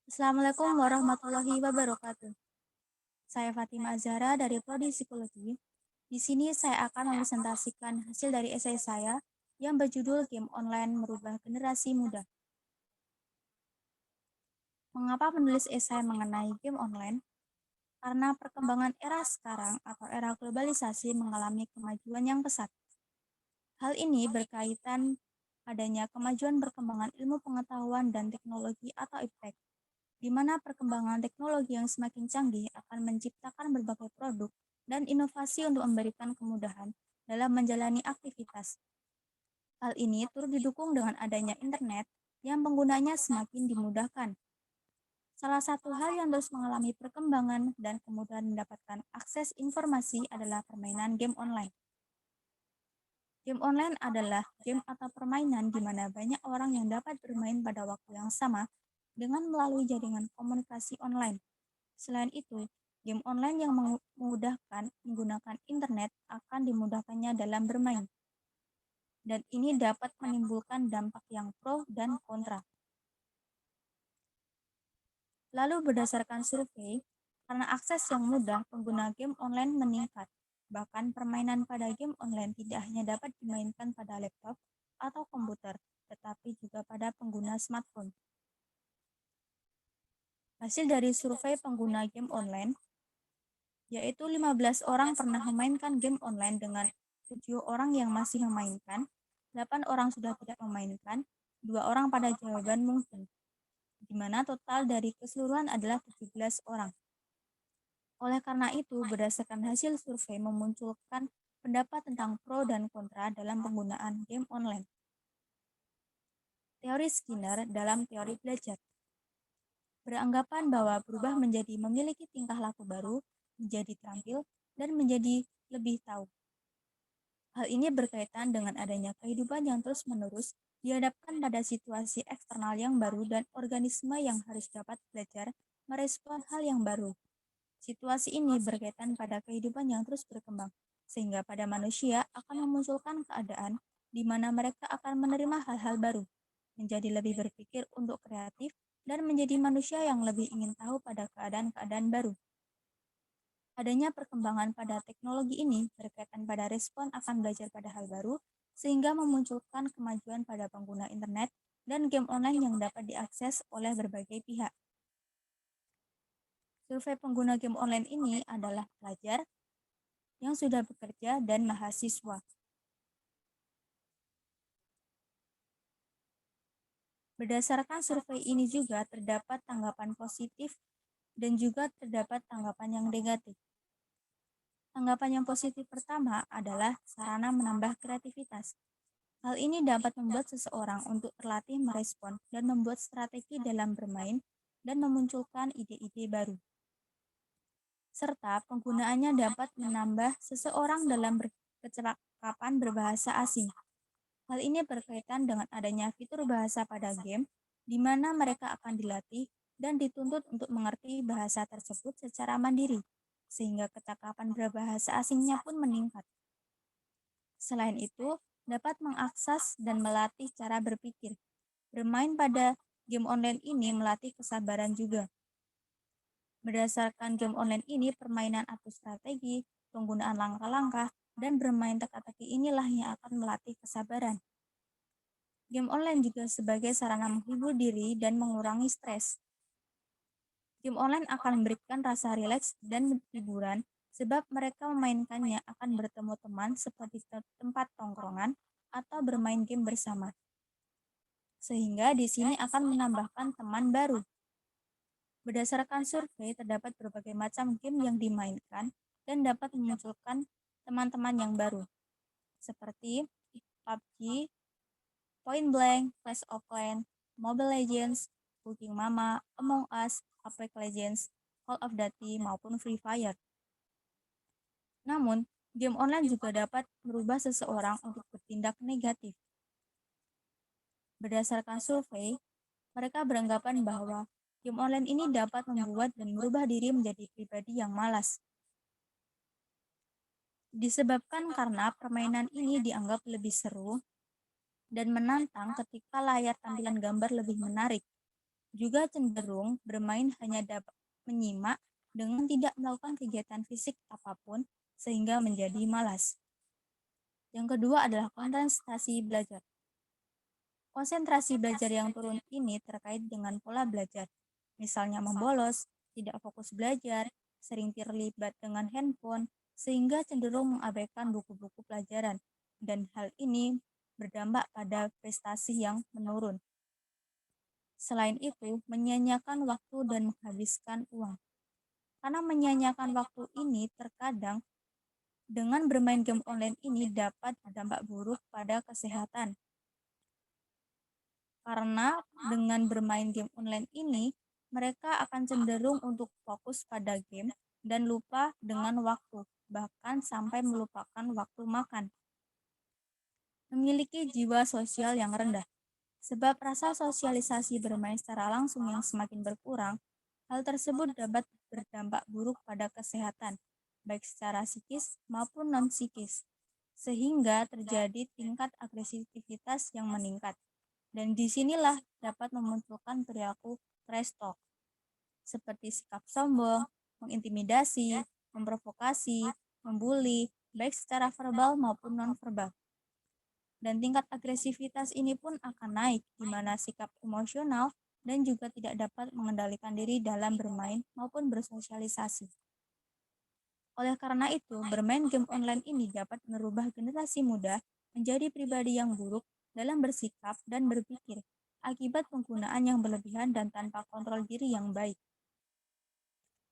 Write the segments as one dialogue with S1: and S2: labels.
S1: Assalamualaikum warahmatullahi wabarakatuh. Saya Fatima Azhara dari Prodi Psikologi. Di sini saya akan mempresentasikan hasil dari esai saya yang berjudul Game Online Merubah Generasi Muda. Mengapa menulis esai mengenai game online? Karena perkembangan era sekarang atau era globalisasi mengalami kemajuan yang pesat. Hal ini berkaitan adanya kemajuan perkembangan ilmu pengetahuan dan teknologi atau iptek, di mana perkembangan teknologi yang semakin canggih akan menciptakan berbagai produk dan inovasi untuk memberikan kemudahan dalam menjalani aktivitas. Hal ini turut didukung dengan adanya internet yang penggunanya semakin dimudahkan. Salah satu hal yang terus mengalami perkembangan dan kemudahan mendapatkan akses informasi adalah permainan game online. Game online adalah game atau permainan di mana banyak orang yang dapat bermain pada waktu yang sama dengan melalui jaringan komunikasi online. Selain itu, game online yang memudahkan menggunakan internet akan dimudahkannya dalam bermain. Dan ini dapat menimbulkan dampak yang pro dan kontra. Lalu berdasarkan survei, karena akses yang mudah, pengguna game online meningkat. Bahkan permainan pada game online tidak hanya dapat dimainkan pada laptop atau komputer, tetapi juga pada pengguna smartphone. Hasil dari survei pengguna game online, yaitu 15 orang pernah memainkan game online dengan 7 orang yang masih memainkan, 8 orang sudah tidak memainkan, 2 orang pada jawaban mungkin, di mana total dari keseluruhan adalah 17 orang. Oleh karena itu, berdasarkan hasil survei memunculkan pendapat tentang pro dan kontra dalam penggunaan game online. Teori Skinner dalam teori belajar beranggapan bahwa berubah menjadi memiliki tingkah laku baru, menjadi terampil, dan menjadi lebih tahu. Hal ini berkaitan dengan adanya kehidupan yang terus-menerus dihadapkan pada situasi eksternal yang baru dan organisme yang harus dapat belajar merespon hal yang baru. Situasi ini berkaitan pada kehidupan yang terus berkembang, sehingga pada manusia akan memunculkan keadaan di mana mereka akan menerima hal-hal baru, menjadi lebih berpikir untuk kreatif, dan menjadi manusia yang lebih ingin tahu pada keadaan-keadaan baru. Adanya perkembangan pada teknologi ini berkaitan pada respon akan belajar pada hal baru, sehingga memunculkan kemajuan pada pengguna internet dan game online yang dapat diakses oleh berbagai pihak. Survei pengguna game online ini adalah pelajar yang sudah bekerja dan mahasiswa. Berdasarkan survei ini juga terdapat tanggapan positif dan juga terdapat tanggapan yang negatif. Tanggapan yang positif pertama adalah sarana menambah kreativitas. Hal ini dapat membuat seseorang untuk terlatih merespon dan membuat strategi dalam bermain dan memunculkan ide-ide baru. Serta penggunaannya dapat menambah seseorang dalam kecakapan berbahasa asing. Hal ini berkaitan dengan adanya fitur bahasa pada game, di mana mereka akan dilatih dan dituntut untuk mengerti bahasa tersebut secara mandiri, sehingga kecakapan berbahasa asingnya pun meningkat. Selain itu, dapat mengakses dan melatih cara berpikir. Bermain pada game online ini melatih kesabaran juga. Berdasarkan game online ini, permainan atau strategi, penggunaan langkah-langkah, dan bermain teka-teki inilah yang akan melatih kesabaran. Game online juga sebagai sarana menghibur diri dan mengurangi stres. Game online akan memberikan rasa rileks dan hiburan sebab mereka memainkannya akan bertemu teman seperti tempat tongkrongan atau bermain game bersama. Sehingga di sini akan menambahkan teman baru. Berdasarkan survei, terdapat berbagai macam game yang dimainkan dan dapat memunculkan teman-teman yang baru, seperti PUBG, Point Blank, Clash of Clans, Mobile Legends, Cooking Mama, Among Us, Apex Legends, Call of Duty, maupun Free Fire. Namun, game online juga dapat merubah seseorang untuk bertindak negatif. Berdasarkan survei, mereka beranggapan bahwa game online ini dapat membuat dan merubah diri menjadi pribadi yang malas. Disebabkan karena permainan ini dianggap lebih seru dan menantang ketika layar tampilan gambar lebih menarik. juga cenderung bermain hanya dapat menyimak dengan tidak melakukan kegiatan fisik apapun sehingga menjadi malas. Yang kedua adalah konsentrasi belajar. Konsentrasi belajar yang turun ini terkait dengan pola belajar, misalnya membolos, tidak fokus belajar, sering terlibat dengan handphone, sehingga cenderung mengabaikan buku-buku pelajaran, dan hal ini berdampak pada prestasi yang menurun. Selain itu, menyia-nyiakan waktu dan menghabiskan uang. Karena menyia-nyiakan waktu ini terkadang dengan bermain game online ini dapat berdampak buruk pada kesehatan. Karena dengan bermain game online ini, mereka akan cenderung untuk fokus pada game dan lupa dengan waktu, bahkan sampai melupakan waktu makan. Memiliki jiwa sosial yang rendah. Sebab rasa sosialisasi bermain secara langsung yang semakin berkurang, hal tersebut dapat berdampak buruk pada kesehatan, baik secara psikis maupun non-psikis, sehingga terjadi tingkat agresivitas yang meningkat. Dan disinilah dapat memunculkan perilaku trash talk, seperti sikap sombong, mengintimidasi, memprovokasi, membuli, baik secara verbal maupun non-verbal. Dan tingkat agresivitas ini pun akan naik, di mana sikap emosional dan juga tidak dapat mengendalikan diri dalam bermain maupun bersosialisasi. Oleh karena itu, bermain game online ini dapat merubah generasi muda menjadi pribadi yang buruk dalam bersikap dan berpikir akibat penggunaan yang berlebihan dan tanpa kontrol diri yang baik.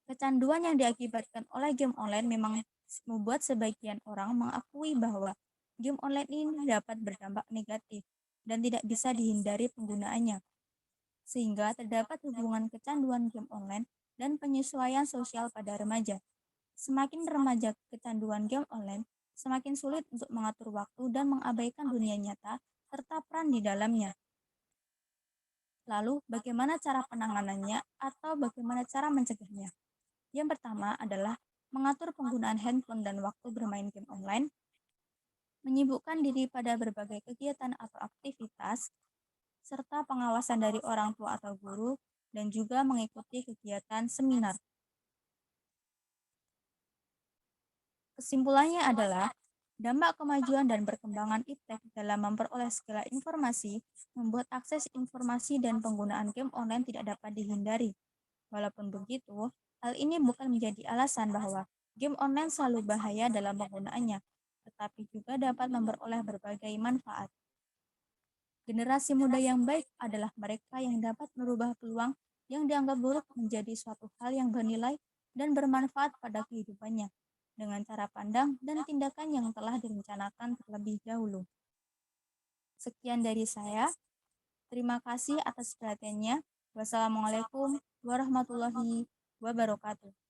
S1: Kecanduan yang diakibatkan oleh game online memang membuat sebagian orang mengakui bahwa game online ini dapat berdampak negatif dan tidak bisa dihindari penggunaannya, sehingga terdapat hubungan kecanduan game online dan penyesuaian sosial pada remaja. Semakin remaja kecanduan game online, semakin sulit untuk mengatur waktu dan mengabaikan dunia nyata serta peran di dalamnya. Lalu, bagaimana cara penanganannya atau bagaimana cara mencegahnya? Yang pertama adalah mengatur penggunaan handphone dan waktu bermain game online, menyibukkan diri pada berbagai kegiatan atau aktivitas, serta pengawasan dari orang tua atau guru, dan juga mengikuti kegiatan seminar. Kesimpulannya adalah, dampak kemajuan dan perkembangan iptek dalam memperoleh segala informasi membuat akses informasi dan penggunaan game online tidak dapat dihindari. Walaupun begitu, hal ini bukan menjadi alasan bahwa game online selalu bahaya dalam penggunaannya, tetapi juga dapat memperoleh berbagai manfaat. Generasi muda yang baik adalah mereka yang dapat merubah peluang yang dianggap buruk menjadi suatu hal yang bernilai dan bermanfaat pada kehidupannya, dengan cara pandang dan tindakan yang telah direncanakan terlebih dahulu. Sekian dari saya. Terima kasih atas perhatiannya. Wassalamualaikum warahmatullahi wabarakatuh.